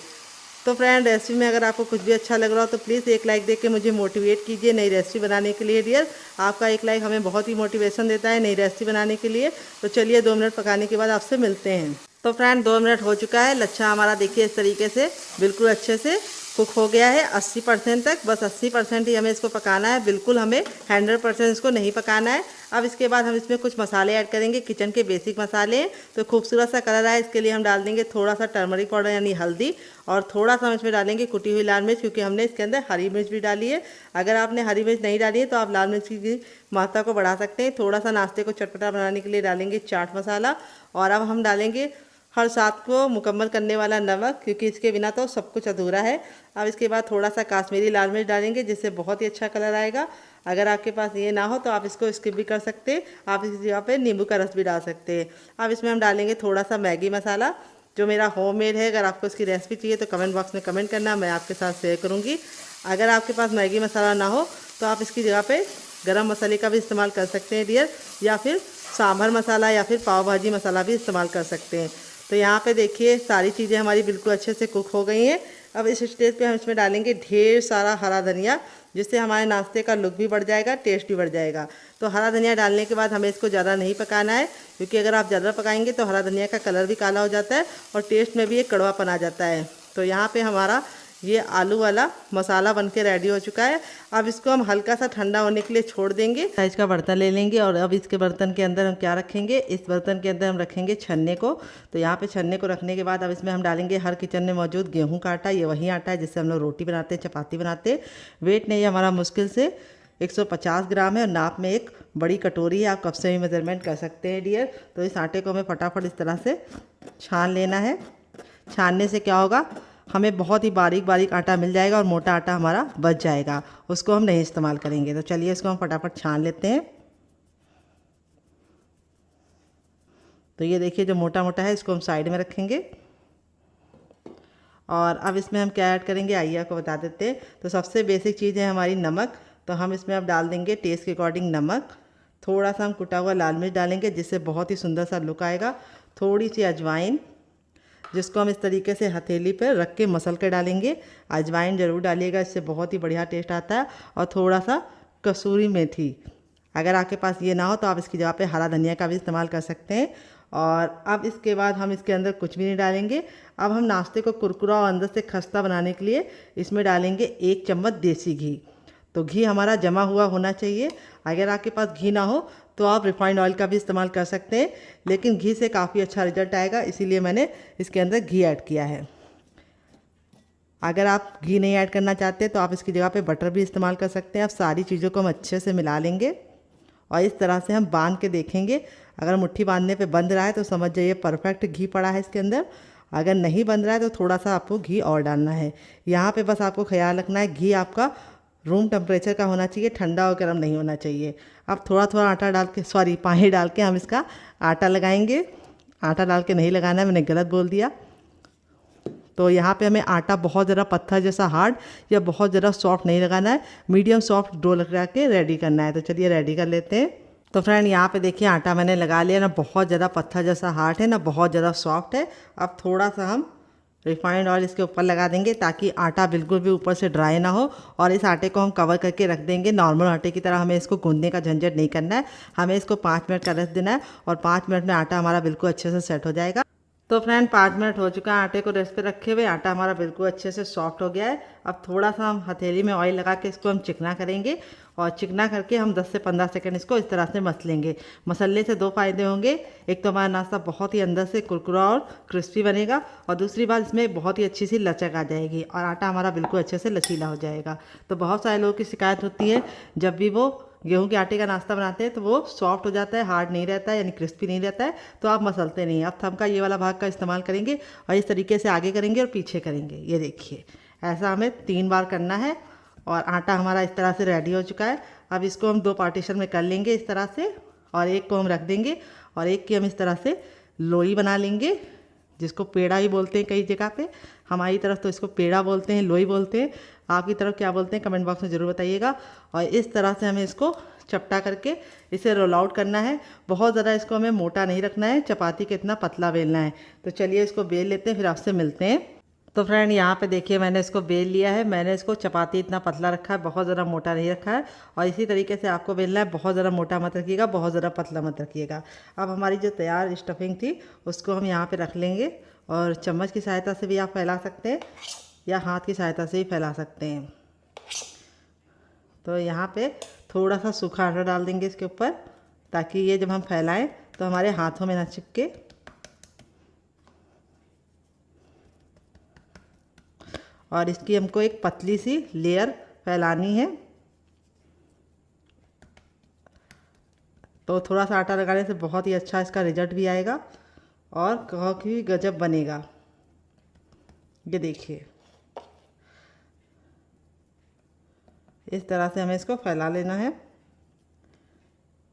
तो फ्रेंड, रेसिपी में अगर आपको कुछ भी अच्छा लग रहा हो तो प्लीज़ एक लाइक देके मुझे मोटिवेट कीजिए नई रेसिपी बनाने के लिए डियर। आपका एक लाइक हमें बहुत ही मोटिवेशन देता है नई रेसिपी बनाने के लिए। तो चलिए 2 मिनट पकाने के बाद आपसे मिलते हैं। तो फ्रेंड 2 मिनट हो चुका है, लच्छा हमारा देखिए इस तरीके से बिल्कुल अच्छे से कुक हो गया है 80% तक। बस 80% ही हमें इसको पकाना है, बिल्कुल हमें 100% इसको नहीं पकाना है। अब इसके बाद हम इसमें कुछ मसाले ऐड करेंगे, किचन के बेसिक मसाले। तो खूबसूरत सा कलर आए इसके लिए हम डाल देंगे थोड़ा सा टर्मरिक पाउडर यानी हल्दी, और थोड़ा सा हम इसमें डालेंगे कुटी हुई लाल मिर्च, क्योंकि हमने इसके अंदर हरी मिर्च भी डाली है। अगर आपने हरी मिर्च नहीं डाली है तो आप लाल मिर्च की मात्रा को बढ़ा सकते हैं। थोड़ा सा नाश्ते को चटपटा बनाने के लिए डालेंगे चाट मसाला, और अब हम डालेंगे हर स्वाद को मुकम्मल करने वाला नमक, क्योंकि इसके बिना तो सब कुछ अधूरा है। अब इसके बाद थोड़ा सा काश्मीरी लाल मिर्च डालेंगे, जिससे बहुत ही अच्छा कलर आएगा। अगर आपके पास ये ना हो तो आप इसको स्किप भी कर सकते हैं, आप इस जगह पे नींबू का रस भी डाल सकते हैं। अब इसमें हम डालेंगे थोड़ा सा मैगी मसाला, जो मेरा होममेड है। अगर आपको इसकी रेसिपी चाहिए तो कमेंट बॉक्स में कमेंट करना, मैं आपके साथ शेयर करूँगी। अगर आपके पास मैगी मसाला ना हो तो आप इसकी जगह पर गरम मसाले का भी इस्तेमाल कर सकते हैं डियर, या फिर सांभर मसाला या फिर पाव भाजी मसाला भी इस्तेमाल कर सकते हैं। तो यहाँ पे देखिए सारी चीज़ें हमारी बिल्कुल अच्छे से कुक हो गई हैं। अब इस स्टेज पे हम इसमें डालेंगे ढेर सारा हरा धनिया, जिससे हमारे नाश्ते का लुक भी बढ़ जाएगा, टेस्ट भी बढ़ जाएगा। तो हरा धनिया डालने के बाद हमें इसको ज़्यादा नहीं पकाना है, क्योंकि अगर आप ज़्यादा पकाएंगे तो हरा धनिया का कलर भी काला हो जाता है और टेस्ट में भी एक कड़वापन आ जाता है। तो यहाँ पर हमारा ये आलू वाला मसाला बनके रेडी हो चुका है। अब इसको हम हल्का सा ठंडा होने के लिए छोड़ देंगे। साइज का बर्तन ले लेंगे और अब इसके बर्तन के अंदर हम क्या रखेंगे, इस बर्तन के अंदर हम रखेंगे छन्ने को। तो यहाँ पे छन्ने को रखने के बाद अब इसमें हम डालेंगे हर किचन में मौजूद गेहूँ का आटा। ये वही आटा है जिससे हम लोग रोटी बनाते हैं, चपाती बनाते हैं। वेट नहीं है हमारा मुश्किल से 150 ग्राम है और नाप में एक बड़ी कटोरी है। आप कप से भी मेजरमेंट कर सकते हैं डियर। तो इस आटे को हमें फटाफट इस तरह से छान लेना है। छानने से क्या होगा, हमें बहुत ही बारीक बारीक आटा मिल जाएगा और मोटा आटा हमारा बच जाएगा, उसको हम नहीं इस्तेमाल करेंगे। तो चलिए इसको हम फटाफट छान लेते हैं। तो ये देखिए जो मोटा मोटा है इसको हम साइड में रखेंगे। और अब इसमें हम क्या ऐड करेंगे आइए आपको बता देते हैं। तो सबसे बेसिक चीज़ है हमारी नमक। तो हम इसमें अब डाल देंगे टेस्ट के अकॉर्डिंग नमक। थोड़ा सा हम कुटा हुआ लाल मिर्च डालेंगे जिससे बहुत ही सुंदर सा लुक आएगा। थोड़ी सी अजवाइन, जिसको हम इस तरीके से हथेली पर रख के मसल के डालेंगे। अजवाइन ज़रूर डालिएगा, इससे बहुत ही बढ़िया टेस्ट आता है। और थोड़ा सा कसूरी मेथी, अगर आपके पास ये ना हो तो आप इसकी जगह पे हरा धनिया का भी इस्तेमाल कर सकते हैं। और अब इसके बाद हम इसके अंदर कुछ भी नहीं डालेंगे। अब हम नाश्ते को कुरकुरा और अंदर से खस्ता बनाने के लिए इसमें डालेंगे 1 चम्मच देसी घी। तो घी हमारा जमा हुआ होना चाहिए। अगर आपके पास घी ना हो तो आप रिफाइंड ऑयल का भी इस्तेमाल कर सकते हैं, लेकिन घी से काफ़ी अच्छा रिजल्ट आएगा, इसीलिए मैंने इसके अंदर घी ऐड किया है। अगर आप घी नहीं ऐड करना चाहते तो आप इसकी जगह पे बटर भी इस्तेमाल कर सकते हैं। अब सारी चीज़ों को हम अच्छे से मिला लेंगे और इस तरह से हम बांध के देखेंगे। अगर मुट्ठी बांधने पे बंध रहा है तो समझ जाइए परफेक्ट घी पड़ा है इसके अंदर। अगर नहीं बंध रहा है तो थोड़ा सा आपको घी और डालना है। यहाँ पे बस आपको ख्याल रखना है घी आपका रूम टेम्परेचर का होना चाहिए, ठंडा और गर्म नहीं होना चाहिए। अब थोड़ा थोड़ा आटा डाल के पानी डाल के हम इसका आटा लगाएंगे। आटा डाल के नहीं लगाना है, मैंने गलत बोल दिया। तो यहाँ पे हमें आटा बहुत ज़्यादा पत्थर जैसा हार्ड या बहुत ज़्यादा सॉफ्ट नहीं लगाना है, मीडियम सॉफ्ट डो लगा के रेडी करना है। तो चलिए रेडी कर लेते हैं। तो फ्रेंड यहाँ पे देखिए आटा मैंने लगा लिया, ना बहुत ज़्यादा पत्थर जैसा हार्ड है ना बहुत ज़्यादा सॉफ्ट है। अब थोड़ा सा हम रिफाइंड ऑयल इसके ऊपर लगा देंगे ताकि आटा बिल्कुल भी ऊपर से ड्राई ना हो। और इस आटे को हम कवर करके रख देंगे। नॉर्मल आटे की तरह हमें इसको गूंदने का झंझट नहीं करना है, हमें इसको 5 मिनट का रेस्ट देना है और 5 मिनट में आटा हमारा बिल्कुल अच्छे से सेट हो जाएगा। तो फ्रेंड 5 मिनट हो चुका है आटे को रेस्ट पे रखे हुए। आटा हमारा बिल्कुल अच्छे से सॉफ्ट हो गया है। अब थोड़ा सा हम हथेली में ऑयल लगा के इसको हम चिकना करेंगे और चिकना करके हम 10 से 15 सेकंड इसको इस तरह से मसलेंगे। मसलने से 2 फ़ायदे होंगे। एक तो हमारा नाश्ता बहुत ही अंदर से कुरकुरा और क्रिस्पी बनेगा और दूसरी बात इसमें बहुत ही अच्छी सी लचक आ जाएगी और आटा हमारा बिल्कुल अच्छे से लचीला हो जाएगा। तो बहुत सारे लोगों की शिकायत होती है जब भी वो गेहूं के आटे का नाश्ता बनाते हैं तो वो सॉफ्ट हो जाता है, हार्ड नहीं रहता है, यानी क्रिस्पी नहीं रहता है, तो आप मसलते नहीं हैं। अब थंब का ये वाला भाग का इस्तेमाल करेंगे और इस तरीके से आगे करेंगे और पीछे करेंगे। ये देखिए ऐसा हमें 3 बार करना है और आटा हमारा इस तरह से रेडी हो चुका है। अब इसको हम 2 पार्टीशन में कर लेंगे इस तरह से और एक को हम रख देंगे और एक की हम इस तरह से लोई बना लेंगे, जिसको पेड़ा ही बोलते हैं कई जगह पे। हमारी तरफ तो इसको पेड़ा बोलते हैं, लोई बोलते हैं। आपकी तरफ क्या बोलते हैं कमेंट बॉक्स में ज़रूर बताइएगा। और इस तरह से हमें इसको चपटा करके इसे रोल आउट करना है। बहुत ज़्यादा इसको हमें मोटा नहीं रखना है, चपाती के इतना पतला बेलना है। तो चलिए इसको बेल लेते हैं, फिर आपसे मिलते हैं। तो फ्रेंड यहाँ पे देखिए मैंने इसको बेल लिया है। मैंने इसको चपाती इतना पतला रखा है, बहुत ज़्यादा मोटा नहीं रखा है। और इसी तरीके से आपको बेलना है, बहुत ज़्यादा मोटा मत रखिएगा, बहुत ज़्यादा पतला मत रखिएगा। अब हमारी जो तैयार स्टफिंग थी उसको हम यहाँ पे रख लेंगे और चम्मच की सहायता से भी आप फैला सकते हैं या हाथ की सहायता से भी फैला सकते हैं। तो यहाँ पे थोड़ा सा सूखा आटा डाल देंगे इसके ऊपर ताकि ये जब हम फैलाएं तो हमारे हाथों में ना चिपके। और इसकी हमको एक पतली सी लेयर फैलानी है। तो थोड़ा सा आटा लगाने से बहुत ही अच्छा इसका रिजल्ट भी आएगा और काफ़ी गजब बनेगा। ये देखिए इस तरह से हमें इसको फैला लेना है।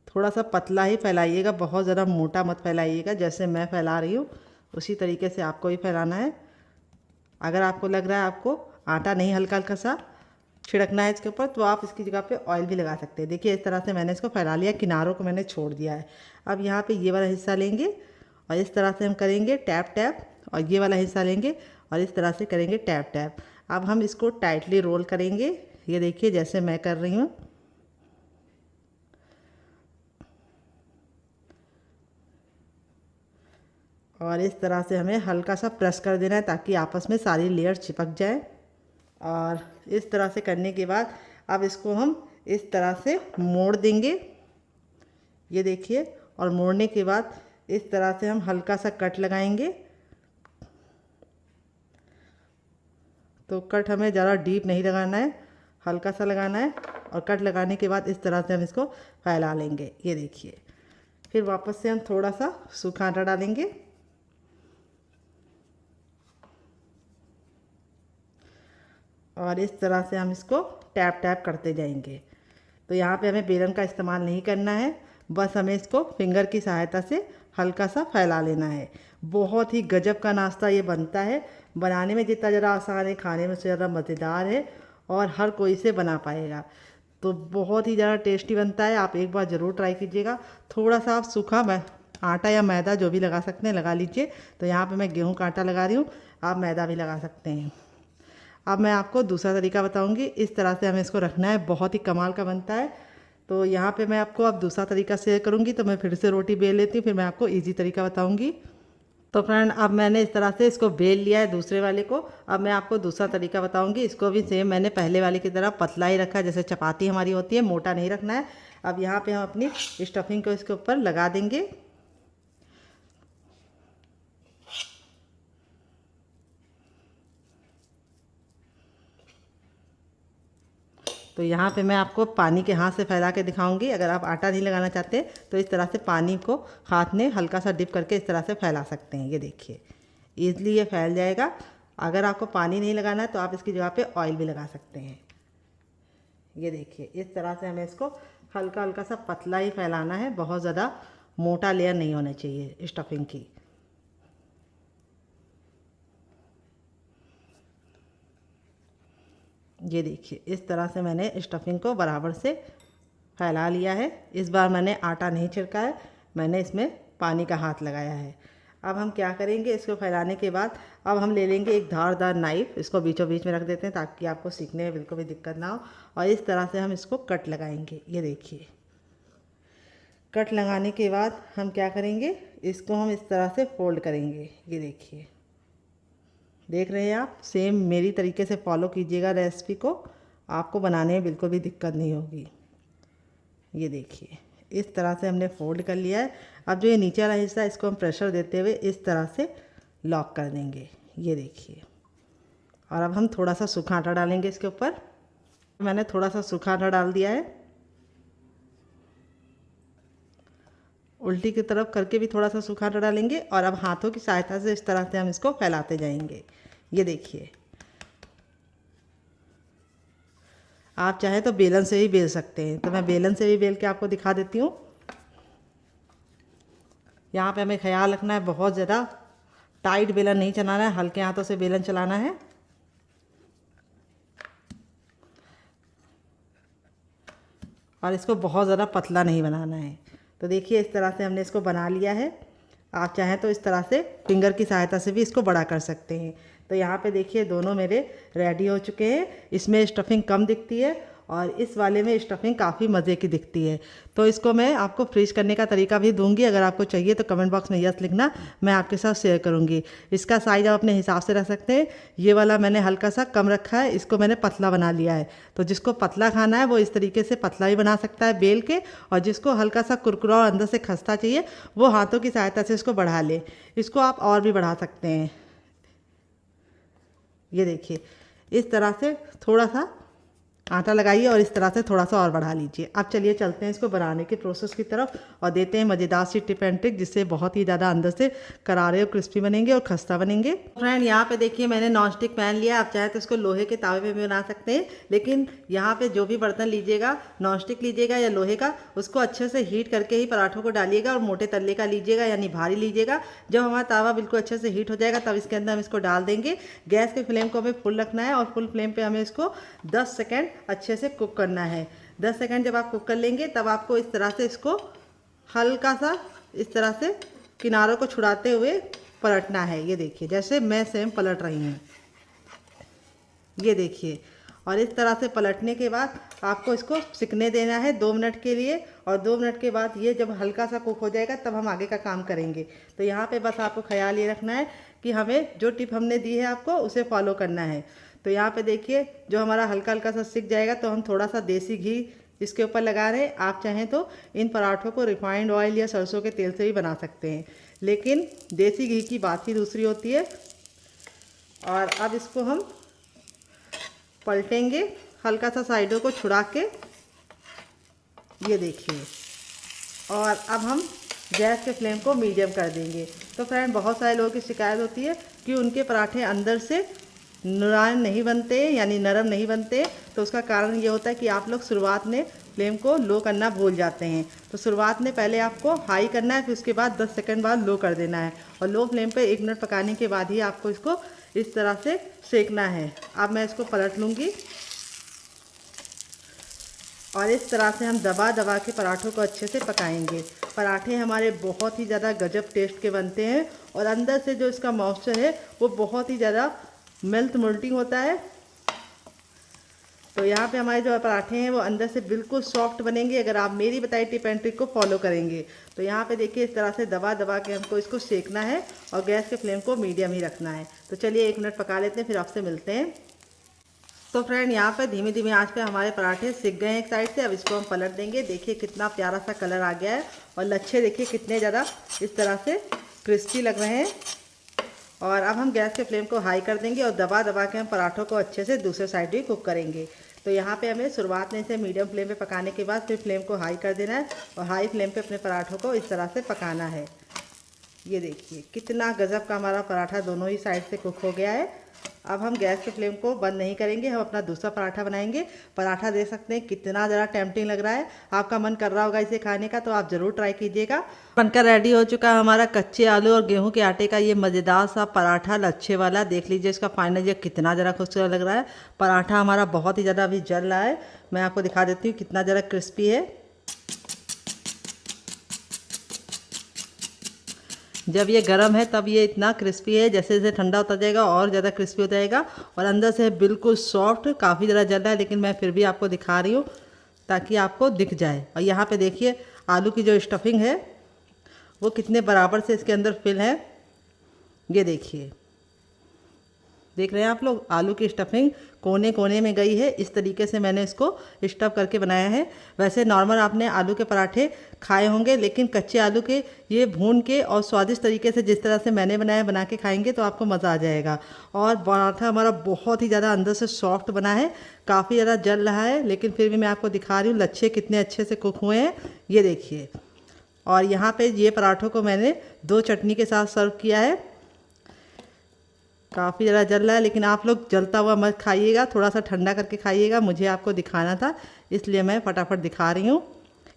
थोड़ा सा पतला ही फैलाइएगा, बहुत ज़्यादा मोटा मत फैलाइएगा। जैसे मैं फैला रही हूँ उसी तरीके से आपको भी फैलाना है। अगर आपको लग रहा है आपको आटा नहीं हल्का हल्का सा छिड़कना है इसके ऊपर तो आप इसकी जगह पे ऑयल भी लगा सकते हैं। देखिए इस तरह से मैंने इसको फैला लिया, किनारों को मैंने छोड़ दिया है। अब यहाँ पे ये वाला हिस्सा लेंगे और इस तरह से हम करेंगे टैप टैप, और ये वाला हिस्सा लेंगे और इस तरह से करेंगे टैप टैप। अब हम इसको टाइटली रोल करेंगे। ये देखिए जैसे मैं कर रही हूँ। और इस तरह से हमें हल्का सा प्रेस कर देना है ताकि आपस में सारी लेयर चिपक जाए। और इस तरह से करने के बाद अब इसको हम इस तरह से मोड़ देंगे, ये देखिए। और मोड़ने के बाद इस तरह से हम हल्का सा कट लगाएंगे। तो कट हमें ज़्यादा डीप नहीं लगाना है, हल्का सा लगाना है। और कट लगाने के बाद इस तरह से हम इसको फैला लेंगे, ये देखिए। फिर वापस से हम थोड़ा सा सूखा आटा डालेंगे और इस तरह से हम इसको टैप टैप करते जाएंगे। तो यहाँ पे हमें बेलन का इस्तेमाल नहीं करना है, बस हमें इसको फिंगर की सहायता से हल्का सा फैला लेना है। बहुत ही गजब का नाश्ता ये बनता है, बनाने में जितना ज़रा आसान है खाने में उससे ज़्यादा मज़ेदार है और हर कोई से बना पाएगा। तो बहुत ही ज़्यादा टेस्टी बनता है, आप एक बार ज़रूर ट्राई कीजिएगा। थोड़ा सा आप सूखा आटा या मैदा जो भी लगा सकते हैं लगा लीजिए। तो यहाँ पे मैं गेहूं का आटा लगा रही हूँ, आप मैदा भी लगा सकते हैं। अब मैं आपको दूसरा तरीका बताऊंगी, इस तरह से हमें इसको रखना है, बहुत ही कमाल का बनता है। तो यहाँ पे मैं आपको अब दूसरा तरीका शेयर करूँगी। तो मैं फिर से रोटी बेल लेती हूँ, फिर मैं आपको इजी तरीका बताऊँगी। तो फ्रेंड अब मैंने इस तरह से इसको बेल लिया है दूसरे वाले को। अब मैं आपको दूसरा तरीका बताऊँगी। इसको भी सेम मैंने पहले वाले की तरह पतला ही रखा है, जैसे चपाती हमारी होती है, मोटा नहीं रखना है। अब यहाँ पर हम अपनी स्टफिंग को इसके ऊपर लगा देंगे। तो यहाँ पे मैं आपको पानी के हाथ से फैला के दिखाऊंगी। अगर आप आटा नहीं लगाना चाहते तो इस तरह से पानी को हाथ में हल्का सा डिप करके इस तरह से फैला सकते हैं, ये देखिए ईज़िली ये फैल जाएगा। अगर आपको पानी नहीं लगाना है तो आप इसकी जगह पे ऑयल भी लगा सकते हैं। ये देखिए इस तरह से हमें इसको हल्का हल्का सा पतला ही फैलाना है, बहुत ज़्यादा मोटा लेयर नहीं होना चाहिए स्टफिंग की। ये देखिए इस तरह से मैंने स्टफिंग को बराबर से फैला लिया है। इस बार मैंने आटा नहीं छिड़का है, मैंने इसमें पानी का हाथ लगाया है। अब हम क्या करेंगे, इसको फैलाने के बाद अब हम ले लेंगे एक धारदार नाइफ़, इसको बीचों बीच में रख देते हैं ताकि आपको सीखने में बिल्कुल भी दिक्कत ना हो। और इस तरह से हम इसको कट लगाएंगे, ये देखिए। कट लगाने के बाद हम क्या करेंगे, इसको हम इस तरह से फोल्ड करेंगे, ये देखिए। देख रहे हैं आप, सेम मेरी तरीके से फॉलो कीजिएगा रेसिपी को, आपको बनाने में बिल्कुल भी दिक्कत नहीं होगी। ये देखिए इस तरह से हमने फोल्ड कर लिया है। अब जो ये नीचे वाला हिस्सा है इसको हम प्रेशर देते हुए इस तरह से लॉक कर देंगे, ये देखिए। और अब हम थोड़ा सा सूखा आटा डालेंगे इसके ऊपर। मैंने थोड़ा सा सूखा आटा डाल दिया है, उल्टी की तरफ करके भी थोड़ा सा सूखा आटा डालेंगे। और अब हाथों की सहायता से इस तरह से हम इसको फैलाते जाएंगे, ये देखिए। आप चाहे तो बेलन से ही बेल सकते हैं, तो मैं बेलन से भी बेल के आपको दिखा देती हूँ। यहाँ पे हमें ख्याल रखना है, बहुत ज़्यादा टाइट बेलन नहीं चलाना है, हल्के हाथों से बेलन चलाना है। और इसको बहुत ज़्यादा पतला नहीं बनाना है। तो देखिए इस तरह से हमने इसको बना लिया है। आप चाहें तो इस तरह से फिंगर की सहायता से भी इसको बड़ा कर सकते हैं। तो यहाँ पे देखिए दोनों मेरे रेडी हो चुके हैं। इसमें स्टफिंग कम दिखती है और इस वाले में स्टफिंग काफ़ी मज़े की दिखती है। तो इसको मैं आपको फ्रीज करने का तरीका भी दूंगी, अगर आपको चाहिए तो कमेंट बॉक्स में यस लिखना, मैं आपके साथ शेयर करूंगी। इसका साइज़ आप अपने हिसाब से रख सकते हैं। ये वाला मैंने हल्का सा कम रखा है, इसको मैंने पतला बना लिया है। तो जिसको पतला खाना है वो इस तरीके से पतला भी बना सकता है बेल के, और जिसको हल्का सा कुरकुरा और अंदर से खस्ता चाहिए वो हाथों की सहायता से इसको बढ़ा ले। इसको आप और भी बढ़ा सकते हैं। ये देखिए इस तरह से थोड़ा सा आटा लगाइए और इस तरह से थोड़ा सा और बढ़ा लीजिए। अब चलिए चलते हैं इसको बनाने के प्रोसेस की तरफ और देते हैं मज़ेदार सी टिप एंड ट्रिक, जिससे बहुत ही ज़्यादा अंदर से करारे और क्रिस्पी बनेंगे और खस्ता बनेंगे। फ्रेंड यहाँ पे देखिए मैंने नॉन स्टिक पैन लिया, आप चाहे तो इसको लोहे के तावे में भी बना सकते हैं, लेकिन यहाँ पे जो भी बर्तन लीजिएगा, नॉन स्टिक लीजिएगा या लोहे का, उसको अच्छे से हीट करके ही पराठों को डालिएगा और मोटे तल्ले का लीजिएगा, यानी भारी लीजिएगा। जब हमारा तावा बिल्कुल अच्छे से हीट हो जाएगा तब इसके अंदर हम इसको डाल देंगे। गैस के फ्लेम को हमें फुल रखना है और फुल फ्लेम पे हमें इसको 10 सेकेंड अच्छे से कुक करना है। 10 सेकंड जब आप कुक कर लेंगे तब आपको इस तरह से इसको हल्का सा इस तरह से किनारों को छुड़ाते हुए पलटना है। ये देखिए जैसे मैं सेम पलट रही हूँ, ये देखिए। और इस तरह से पलटने के बाद आपको इसको सिकने देना है 2 मिनट के लिए, और 2 मिनट के बाद ये जब हल्का सा कुक हो जाएगा तब हम आगे का काम करेंगे। तो यहाँ पे बस आपको ख्याल ये रखना है कि हमें जो टिप हमने दी है आपको उसे फॉलो करना है। तो यहाँ पे देखिए जो हमारा हल्का हल्का सा सिक जाएगा तो हम थोड़ा सा देसी घी इसके ऊपर लगा रहे हैं। आप चाहें तो इन पराठों को रिफाइंड ऑयल या सरसों के तेल से भी बना सकते हैं, लेकिन देसी घी की बात ही दूसरी होती है। और अब इसको हम पलटेंगे हल्का सा साइडों को छुड़ा के, ये देखिए। और अब हम गैस के फ्लेम को मीडियम कर देंगे। तो फ्रेंड, बहुत सारे लोगों की शिकायत होती है कि उनके पराठे अंदर से मुलायम नहीं बनते, यानी नरम नहीं बनते। तो उसका कारण ये होता है कि आप लोग शुरुआत में फ्लेम को लो करना भूल जाते हैं। तो शुरुआत में पहले आपको हाई करना है, फिर उसके बाद 10 सेकंड बाद लो कर देना है, और लो फ्लेम पे 1 मिनट पकाने के बाद ही आपको इसको इस तरह से सेकना है। अब मैं इसको पलट लूँगी और इस तरह से हम दबा दबा के पराठों को अच्छे से पकाएंगे। पराठे हमारे बहुत ही ज़्यादा गजब टेस्ट के बनते हैं, और अंदर से जो इसका मॉइस्चर है वो बहुत ही ज़्यादा मेल्टिंग होता है। तो यहाँ पे हमारे जो पराठे हैं वो अंदर से बिल्कुल सॉफ्ट बनेंगे अगर आप मेरी बताई टिप एंड ट्रिक को फॉलो करेंगे। तो यहाँ पे देखिए इस तरह से दबा दबा के हमको इसको सेकना है, और गैस के फ्लेम को मीडियम ही रखना है। तो चलिए 1 मिनट पका लेते हैं, फिर आपसे मिलते हैं। तो फ्रेंड, यहाँ पे धीमी धीमी आंच पे हमारे पराठे सिक गए हैं एक साइड से। अब इसको हम पलट देंगे। देखिए कितना प्यारा सा कलर आ गया है, और लच्छे देखिए कितने ज़्यादा इस तरह से क्रिस्पी लग रहे हैं। और अब हम गैस के फ्लेम को हाई कर देंगे, और दबा दबा के हम पराठों को अच्छे से दूसरे साइड भी कुक करेंगे। तो यहाँ पे हमें शुरुआत में इसे मीडियम फ्लेम पे पकाने के बाद फिर फ्लेम को हाई कर देना है, और हाई फ्लेम पे अपने पराठों को इस तरह से पकाना है। ये देखिए कितना गजब का हमारा पराठा दोनों ही साइड से कुक हो गया है। अब हम गैस के फ्लेम को बंद नहीं करेंगे, हम अपना दूसरा पराठा बनाएंगे। पराठा देख सकते हैं कितना ज़रा टेम्पटिंग लग रहा है। आपका मन कर रहा होगा इसे खाने का, तो आप ज़रूर ट्राई कीजिएगा। बनकर रेडी हो चुका है हमारा कच्चे आलू और गेहूं के आटे का ये मज़ेदार सा पराठा लच्छे वाला। देख लीजिए इसका फाइनल ये कितना ज़रा खूबसूरत लग रहा है। पराठा हमारा बहुत ही ज़्यादा अभी जल रहा है, मैं आपको दिखा देती हूँ कितना ज़रा क्रिस्पी है। जब ये गर्म है तब ये इतना क्रिस्पी है, जैसे जैसे ठंडा होता जाएगा और ज़्यादा क्रिस्पी हो जाएगा, और अंदर से बिल्कुल सॉफ्ट। काफ़ी ज़्यादा जल रहा है, लेकिन मैं फिर भी आपको दिखा रही हूँ ताकि आपको दिख जाए। और यहाँ पे देखिए आलू की जो स्टफिंग है वो कितने बराबर से इसके अंदर फिल है। ये देखिए, देख रहे हैं आप लोग, आलू की स्टफिंग कोने कोने में गई है। इस तरीके से मैंने इसको स्टफ करके बनाया है। वैसे नॉर्मल आपने आलू के पराठे खाए होंगे, लेकिन कच्चे आलू के ये भून के और स्वादिष्ट तरीके से जिस तरह से मैंने बनाया बना के खाएंगे तो आपको मज़ा आ जाएगा। और पराठा हमारा बहुत ही ज़्यादा अंदर से सॉफ्ट बना है, काफ़ी ज़्यादा जल रहा है, लेकिन फिर भी मैं आपको दिखा रही हूँ लच्छे कितने अच्छे से कुक हुए हैं। ये देखिए, और यहाँ पर ये पराठों को मैंने 2 चटनी के साथ सर्व किया है। काफ़ी ज़्यादा जल रहा है, लेकिन आप लोग जलता हुआ मत खाइएगा, थोड़ा सा ठंडा करके खाइएगा। मुझे आपको दिखाना था इसलिए मैं फटाफट दिखा रही हूँ।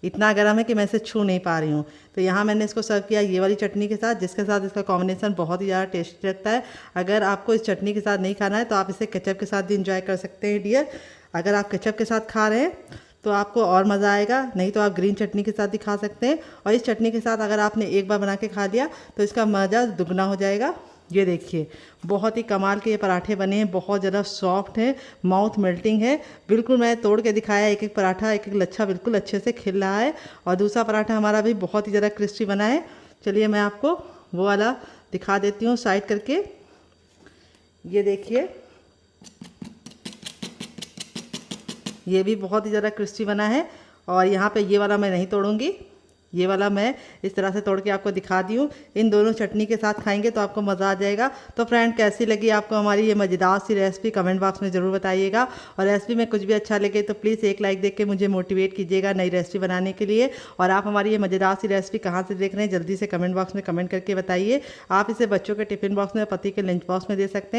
इतना गर्म है कि मैं इसे छू नहीं पा रही हूँ। तो यहाँ मैंने इसको सर्व किया ये वाली चटनी के साथ, जिसके साथ इसका कॉम्बिनेशन बहुत ही ज़्यादा टेस्टी लगता है। अगर आपको इस चटनी के साथ नहीं खाना है तो आप इसे केचप के साथ भी इंजॉय कर सकते हैं डियर। अगर आप केचप के साथ खा रहे हैं तो आपको और मज़ा आएगा, नहीं तो आप ग्रीन चटनी के साथ भी खा सकते हैं। और इस चटनी के साथ अगर आपने एक बार बना के खा लिया तो इसका मज़ा दुगना हो जाएगा। ये देखिए बहुत ही कमाल के ये पराठे बने हैं, बहुत ज़्यादा सॉफ्ट है, माउथ मेल्टिंग है। बिल्कुल मैं तोड़ के दिखाया, एक एक पराठा एक एक लच्छा बिल्कुल अच्छे से खिल रहा है, और दूसरा पराठा हमारा भी बहुत ही ज़्यादा क्रिस्पी बना है। चलिए मैं आपको वो वाला दिखा देती हूँ साइड करके। ये देखिए, ये भी बहुत ही ज़्यादा क्रिस्पी बना है। और यहाँ पे ये वाला मैं नहीं तोड़ूंगी, ये वाला मैं इस तरह से तोड़ के आपको दिखा दी हूँ। इन दोनों चटनी के साथ खाएंगे तो आपको मज़ा आ जाएगा। तो फ्रेंड, कैसी लगी आपको हमारी ये मज़ेदार सी रेसिपी कमेंट बॉक्स में ज़रूर बताइएगा। और रेसिपी में कुछ भी अच्छा लगे तो प्लीज़ एक लाइक देख के मुझे मोटिवेट कीजिएगा नई रेसिपी बनाने के लिए। और आप हमारी ये मज़ेदार सी रेसिपी कहाँ से देख रहे हैं जल्दी से कमेंट बॉक्स में कमेंट करके बताइए। आप इसे बच्चों के टिफ़िन बॉक्स में, पति के लंच बॉक्स में दे सकते हैं।